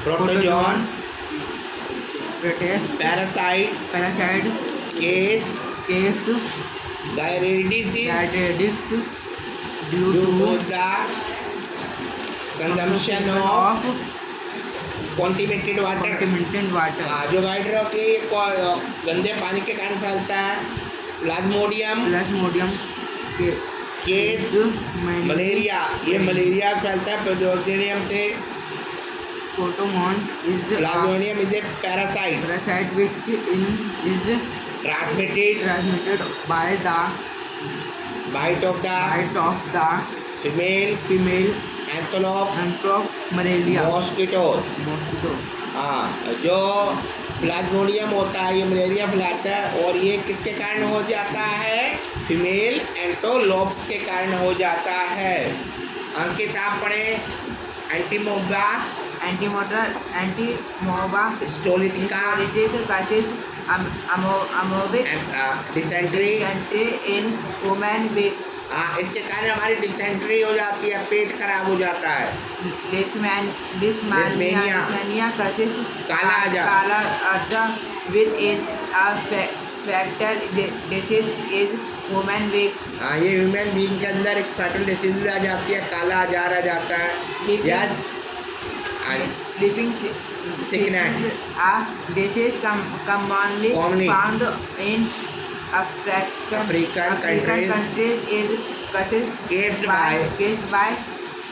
protozoan, parasite parasite, case, giardiasis due due to to the consumption of contaminated water। contaminated water जो गाइड्रो के गंदे पानी के कारण फैलता है। प्लाज्मोडियम, plasmodium केस, मलेरिया, ये मलेरिया फैलता है प्लाज्मोडियम से। Photomon is Plasmodium is a parasite parasite which is transmitted by the bite of the bite of the female antelope malaria mosquito। mosquito हाँ, जो प्लाज्मोडियम होता है ये मलेरिया फैलाता है, और ये किसके कारण हो जाता है? फीमेल एंटोलोप्स के कारण हो जाता है। अंकित आप पढ़े anti-moba स्टोलिटिका, causes amoebic dysentery, in human beings इसके कारण हमारी डिसेंट्री हो जाती है, पेट खराब हो जाता है। Leishmania causes काला आजार, Kala Aja, which is a fatal disease in human beings. हाँ, ये ह्यूमन बीइंग के अंदर एक फैटल डिसीज आ जाती है, काला आजार आ जाता है। Yes, Sleeping sickness, a disease commonly found in African countries is caused by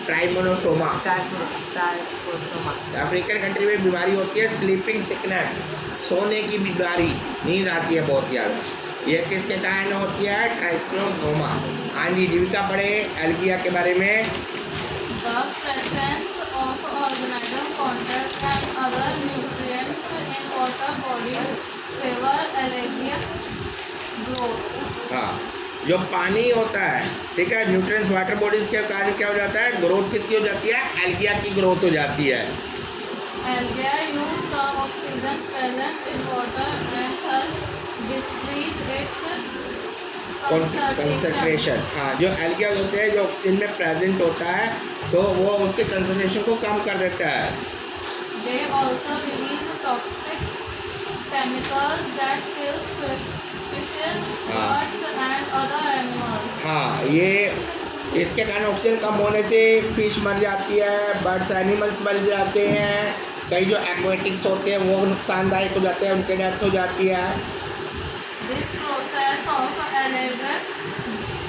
ट्राइमोनोसोमा। typhosoma. African country में बीमारी होती है स्लीपिंग सिकनेस, सोने की बीमारी, नींद आती है बहुत ज़्यादा, ये किसके कारण होती है? ट्राइकोडर्मा। हाँ जी, जीविका पढ़े एल्गिया के बारे में। The presence of organism content and other nutrients in water bodies favor algae growth. हाँ, जो पानी होता है, ठीक है, न्यूट्रिएंट्स वाटर बॉडीज के कारण क्या हो जाता है? ग्रोथ किसकी हो जाती है? एल्गिया की ग्रोथ हो जाती है। Algae use the oxygen present in water and thus decrease its concentration. हाँ, जो एल्गिया होते हैं, जो ऑक्सीजन में प्रेजेंट होता है, तो वो उसके कंसंट्रेशन को कम कर देता है। They also release toxic chemicals that kill fishes, birds, and other animals. हाँ, ये इसके कारण ऑक्सीजन कम होने से फिश मर जाती है, बर्ड्स एनिमल्स मर जाते हैं, कई जो एक्वेटिक्स होते हैं वो नुकसानदायक हो जाते हैं, उनके डेथ हो जाती है। This process of algae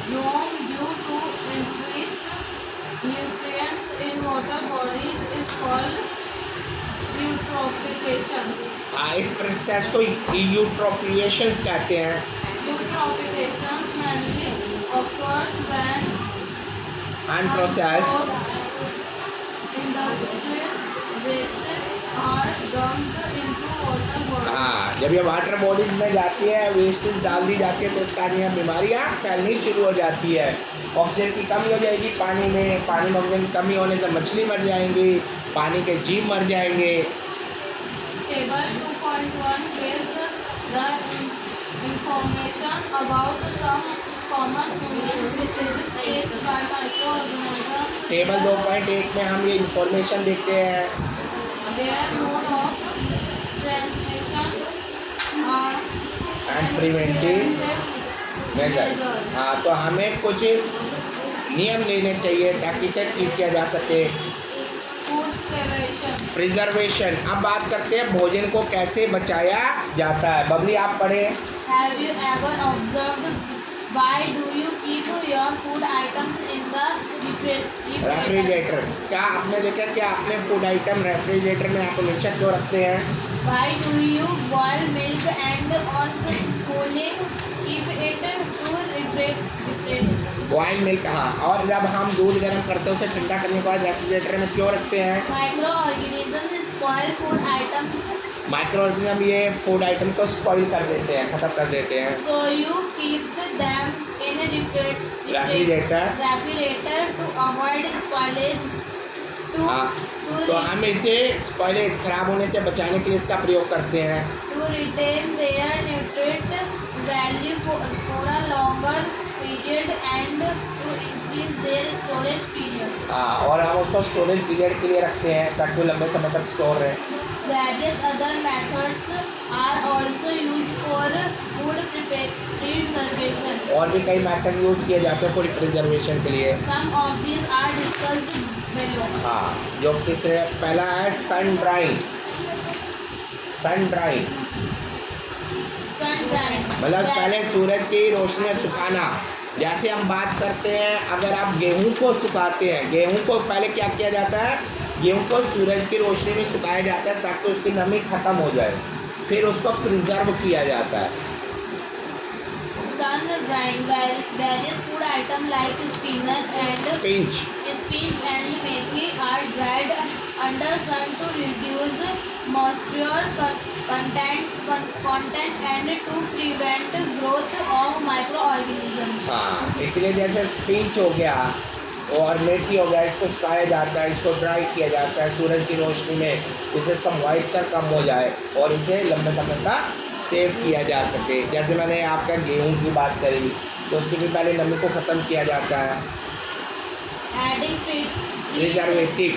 bloom due to increased nutrients in water bodies is called eutrophication. हाँ, इस प्रोसेस को यूट्रोफिकेशन कहते हैं। Eutrophication mainly occurs when unprocessed industrial wastes are dumped into water bodies. हाँ, जब ये वाटर बॉडीज में जाती है, वेस्टेज डाल दी जाती है, तो इस कारण यहाँ बीमारियाँ फैलनी शुरू हो जाती है। ऑक्सीजन की कमी हो जाएगी पानी में, पानी में ऑक्सीजन की कमी होने से मछली मर जाएंगी, पानी के जीव मर जाएंगे। Table 2.1 gives the information about some common human diseases faced by microorganisms. Table 2.1 में हम ये इंफॉर्मेशन देखते हैं। Their mode of transmission are And preventive measure. measures. हाँ, तो हमें कुछ नियम लेने चाहिए ताकि इसे ठीक किया जा सके। Food preservation. प्रिजर्वेशन। अब बात करते हैं भोजन को कैसे बचाया जाता है। बबली आप पढ़े। Have you ever observed why do you keep your food items in the refrigerator? Refrigerator. क्या आपने देखा कि आपने फूड आइटम रेफ्रिजरेटर में आप हमेशा क्यों रखते हैं? Why do you boil milk and on cooling keep it to refrigerator? Boil milk. हाँ, और जब हम दूध गर्म करते हैं उसे ठंडा करने के बाद रेफ्रिजरेटर में क्यों रखते हैं? Microorganisms spoil food items, micro organism ये फूड आइटम को स्पॉइल कर देते हैं, खत्म कर देते हैं। so you keep them in a refrigerator. refrigerator to avoid spoilage. हाँ, तो हम इसे स्पॉइलेज खराब होने से बचाने के लिए इसका प्रयोग करते हैं। To retain their nutrient value for a longer period and to increase their storage period. हाँ, और हम उसको स्टोरेज पीरियड के लिए रखते हैं ताकि वो लंबे समय तक स्टोर रहे। Various other methods are also used for food preservation. और भी कई मेथड यूज किए जाते हैं फूड प्रिजर्वेशन के लिए। Some of these are discussed below. हाँ, जो तीसरे पहला है sun drying. Sun drying Sun drying. मतलब पहले सूरज की रोशनी में सुखाना। जैसे हम बात करते हैं, अगर आप गेहूं को सुखाते हैं, गेहूं को पहले क्या किया जाता है? गेहूं को सूरज की रोशनी में सुखाया जाता है ताकि उसकी नमी खत्म हो जाए, फिर उसको प्रिजर्व किया जाता है। Sun drying. Various food items like spinach and pinch. methi are dried under sun to reduce moisture content and to prevent growth of microorganisms. हाँ, इसलिए जैसे स्पिंच हो गया और मेथी हो गया, इसको सुखाया जाता है, इसको ड्राई किया जाता है सूरज की रोशनी में, जिससे इसका मॉइस्चर कम हो जाए और इसे लंबे समय तक सेव किया जा सके। जैसे मैंने आपका गेहूं की बात करी, तो उसके भी पहले नमी को ख़त्म किया जाता है। Adding preservative.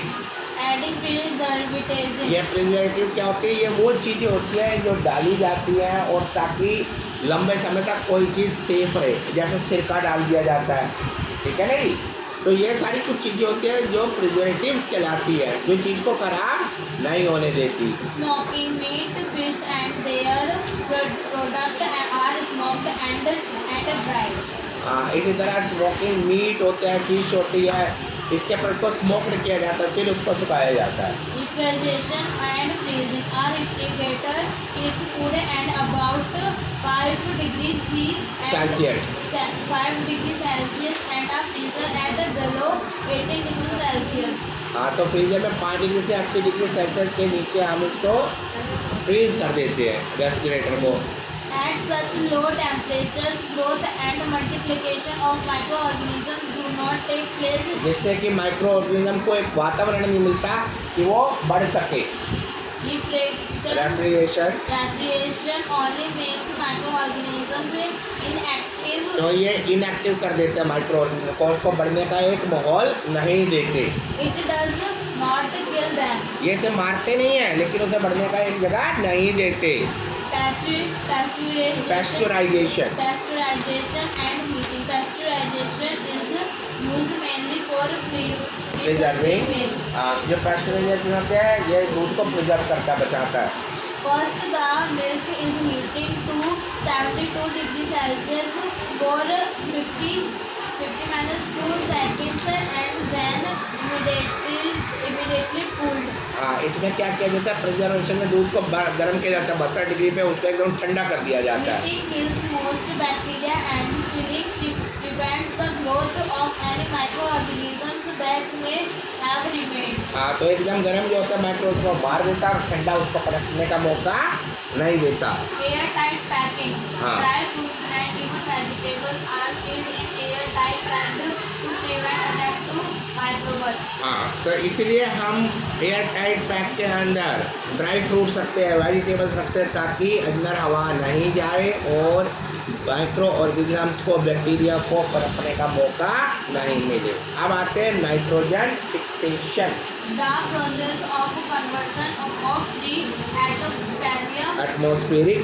ये प्रिजर्वेटिव क्या होती है? ये वो चीज़ें होती हैं जो डाली जाती हैं और ताकि लंबे समय तक कोई चीज़ सेफ रहे, जैसे सिरका डाल दिया जाता है, ठीक है नहीं? तो ये सारी कुछ चीज़ें होती हैं जो प्रिजर्वेटिव्स कहलाती है, जो चीज़ को खराब नहीं होने देती। Smoking meat, fish and their product are smoked and dried. हाँ, इसी तरह स्मोकिंग मीट होते हैं, फिश होती है, इसके पर को स्मोक्ड किया जाता है, फिर उसको सुखाया जाता है। If pasteurization and freezing. A refrigerator keeps food at about 5 degrees Celsius. 5 degrees Celsius and a freezer at below 18 degrees Celsius. हाँ, तो फ्रीजर में 5 डिग्री से 80 डिग्री सेल्सियस के नीचे हम उसको फ्रीज कर देते हैं रेफ्रिजरेटर को। At such low temperatures, growth and multiplication of microorganisms do not take place. जिससे कि माइक्रो ऑर्गेनिज्म को एक वातावरण नहीं मिलता कि वो बढ़ सके। Refrigeration only makes microorganisms inactive. तो ये इनएक्टिव कर देते हैं माइक्रो ऑर्गेनिज्म को, उसको बढ़ने का एक माहौल नहीं देते। It does not kill them. ये इसे मारते नहीं है, लेकिन उसे बढ़ने का एक जगह नहीं देते। Pasteurization Pasteurization and heating. Pasteurization is used mainly for preserving. milk. जो पैस्चराइजेशन होता है ये दूध को प्रिजर्व करता बचाता है। First, the milk is heating to 72 degrees Celsius for 50 minutes to seconds and then immediately cooled. हाँ, इसमें क्या किया जाता है, प्रिजर्वेशन में दूध को गर्म किया जाता है 72 डिग्री पे, उसको एकदम ठंडा कर दिया जाता है। Heating kills most bacteria and chilling prevents the growth of any microorganisms that may have remained. हाँ, तो एकदम गर्म जो होता है माइक्रो उसको मार देता है और ठंडा उसको पनपने का मौका नहीं देता। Airtight packing. हाँ। Dry fruits and even vegetables are shipped in airtight packed to prevent attack to microbes. हाँ, तो इसलिए हम एयर टाइट पैक के अंदर ड्राई फ्रूट्स रखते हैं, वेजिटेबल्स रखते हैं, ताकि अंदर हवा नहीं जाए और माइक्रो ऑर्गेनिजम्स को, बैक्टीरिया को पनपने का मौका नहीं मिले। अब आते हैं nitrogen fixation. The process of conversion of free atmospheric atmospheric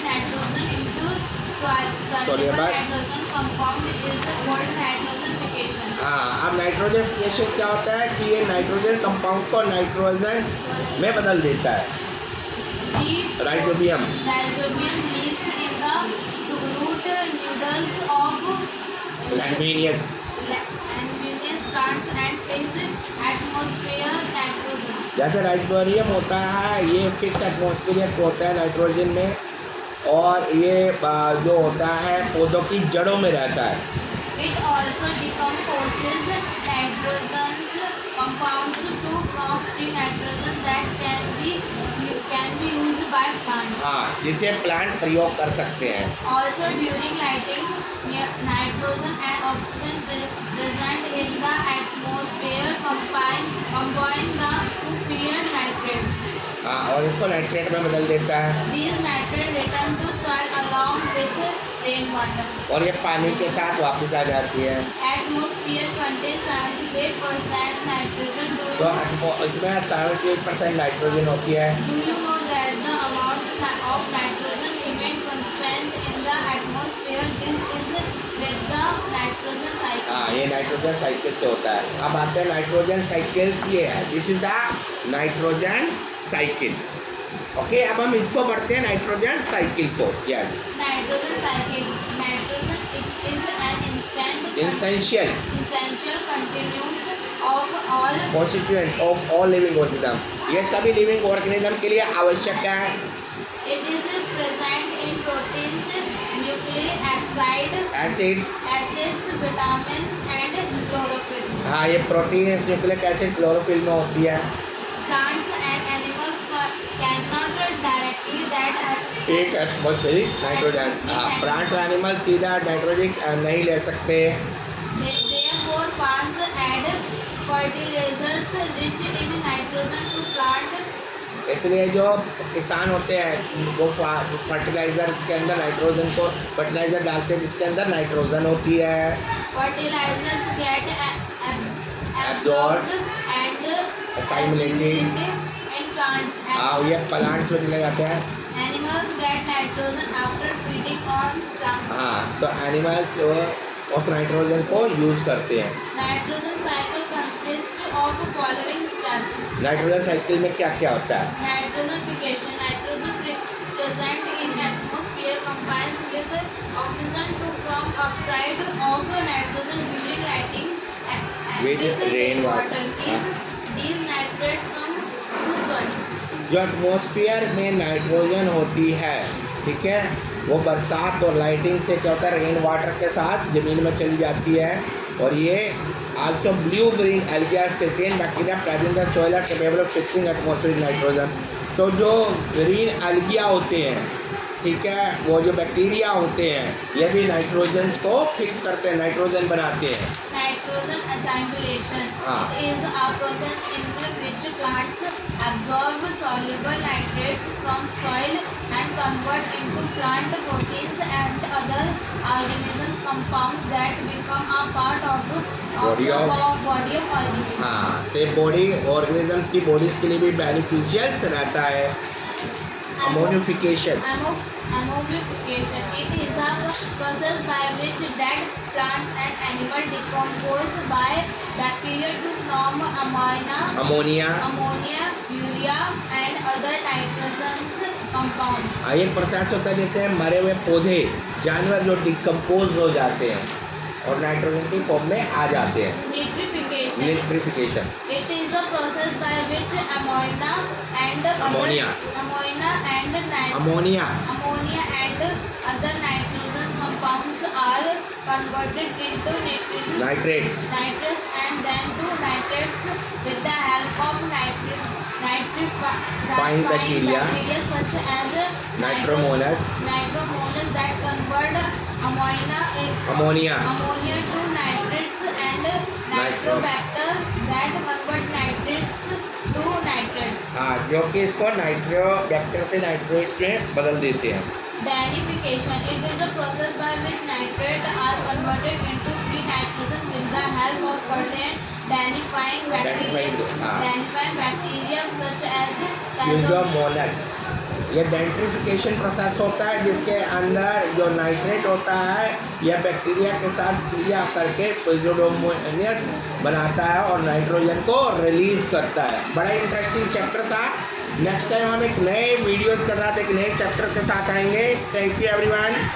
nitrogen into soluble Soluble. nitrogen compound is called nitrogenification. हाँ, अब नाइट्रोजन फिक्सेशन क्या होता है कि ये नाइट्रोजन कंपाउंड को नाइट्रोजन में बदल देता है। Rhizobium lives in the root noodles of लैमिनियस leguminous plants and fixed atmosphere nitrogen. जैसे राइजोबियम होता है ये फिक्स एटमॉस्फेरिक होता है नाइट्रोजन में, और ये जो होता है पौधों की जड़ों में रहता है। It also decomposes nitrogen compounds to form free nitrogen that can be used by plants. हाँ, जिसे प्लांट प्रयोग कर सकते हैं। Also during lighting, nitrogen and oxygen present in the atmosphere combine the to create nitrate. हाँ, और इसको नाइट्रेट में बदल देता है। These nitrate return to soil along with rainwater. और ये पानी के साथ वापस आ जाती है। Atmosphere contains 78% nitrogen. तो इसमें 78% नाइट्रोजन होती है। Do you know that the amount of nitrogen remains constant in the atmosphere? This is with the nitrogen cycle. हाँ, ये नाइट्रोजन साइकिल से होता है। अब आते हैं नाइट्रोजन साइकिल, ये है, this is the nitrogen cycle. Okay, अब हम इसको बढ़ते हैं नाइट्रोजन साइकिल को। Yes, Nitrogen cycle. Nitrogen is an essential essential constituent of all. Constituent of all living organism. ये सभी लिविंग ऑर्गेनिज्म के लिए आवश्यक है। It is present in proteins, nucleic acids, acids, vitamins, and chlorophyll. हाँ, ये प्रोटीन, न्यूक्लिक एसिड क्लोरोफिल में होती है। Plants and animals cannot directly that एक एटमॉस्फेरिक नाइट्रोजन, हाँ, प्लांट और एनिमल सीधा नाइट्रोजन नहीं ले सकते। therefore plants add fertilizers rich in nitrogen to plant. इसलिए जो किसान होते हैं वो फर्टिलाइज़र के अंदर नाइट्रोजन को फर्टिलाइज़र डालते हैं जिसके अंदर नाइट्रोजन होती है। Fertilizers get Absorbed and assimilated in plants. हाँ, ये प्लांट्स में चले जाते हैं। Animals get nitrogen after feeding on plants. हाँ, तो एनिमल्स उस नाइट्रोजन को यूज करते हैं। Nitrogen cycle consists of following steps. Nitrogen cycle में क्या क्या होता है? Nitrogenification. Nitrogen present in atmosphere combines with oxygen to form oxide of nitrogen during lighting With rainwater. These nitrates come जो एटमॉस्फेयर में नाइट्रोजन होती है, ठीक है, वो बरसात और लाइटिंग से क्या होता है, रेन वाटर के साथ ज़मीन में चली जाती है। और ये also blue green algae certain bacteria present the soil are capable of fixing atmospheric nitrogen. तो जो ग्रीन एल्गिया होते हैं, ठीक है, वो जो बैक्टीरिया होते हैं, ये भी नाइट्रोजन को फिक्स करते हैं, नाइट्रोजन बनाते हैं। Nitrogen assimilation. हाँ. It is a process in which plants absorb soluble nitrates from soil and convert into plant proteins and other organisms compounds that become a part of Body the of- body of organism. हाँ, तो बॉडी ऑर्गेनिजम्स की बॉडीज़ के लिए भी बेनिफिशियल रहता है ammonification. Ammonification. It is a process by which dead plants and animals decompose by bacteria to form ammonia ammonia, urea, and other nitrogenous compounds. ये प्रोसेस होता है जैसे मरे हुए पौधे, जानवर जो डिकम्पोज हो जाते हैं और नाइट्रोजन की फॉर्म में आ जाते हैं। Nitrification. निट्रिफिकेशन। It is a process by which ammonia and Ammonia. ammonia and other nitrogen compounds are converted into nitrates nitrates and then to nitrates with the help of Fine bacteria. such as नाइट्रोमोनस nitromonas that convert ammonia ammonia to nitrates and nitrobacter that convert nitrates to nitrates. हाँ, जो कि इसको नाइट्रो बैक्टर से नाइट्रेट में बदल देते हैं। Danification. It is a process by which nitrates are converted into free nitrogen with the help of certain danifying bacteria such as यूजोमोनस। ये डेंट्रिफिकेशन प्रोसेस होता है जिसके अंदर जो नाइट्रेट होता है यह बैक्टीरिया के साथ क्रिया करके यूजोमोनस बनाता है और नाइट्रोजन को रिलीज करता है। बड़ा इंटरेस्टिंग चैप्टर था। नेक्स्ट टाइम हम एक नए वीडियोस के साथ एक नए चैप्टर के साथ आएंगे। Thank you everyone.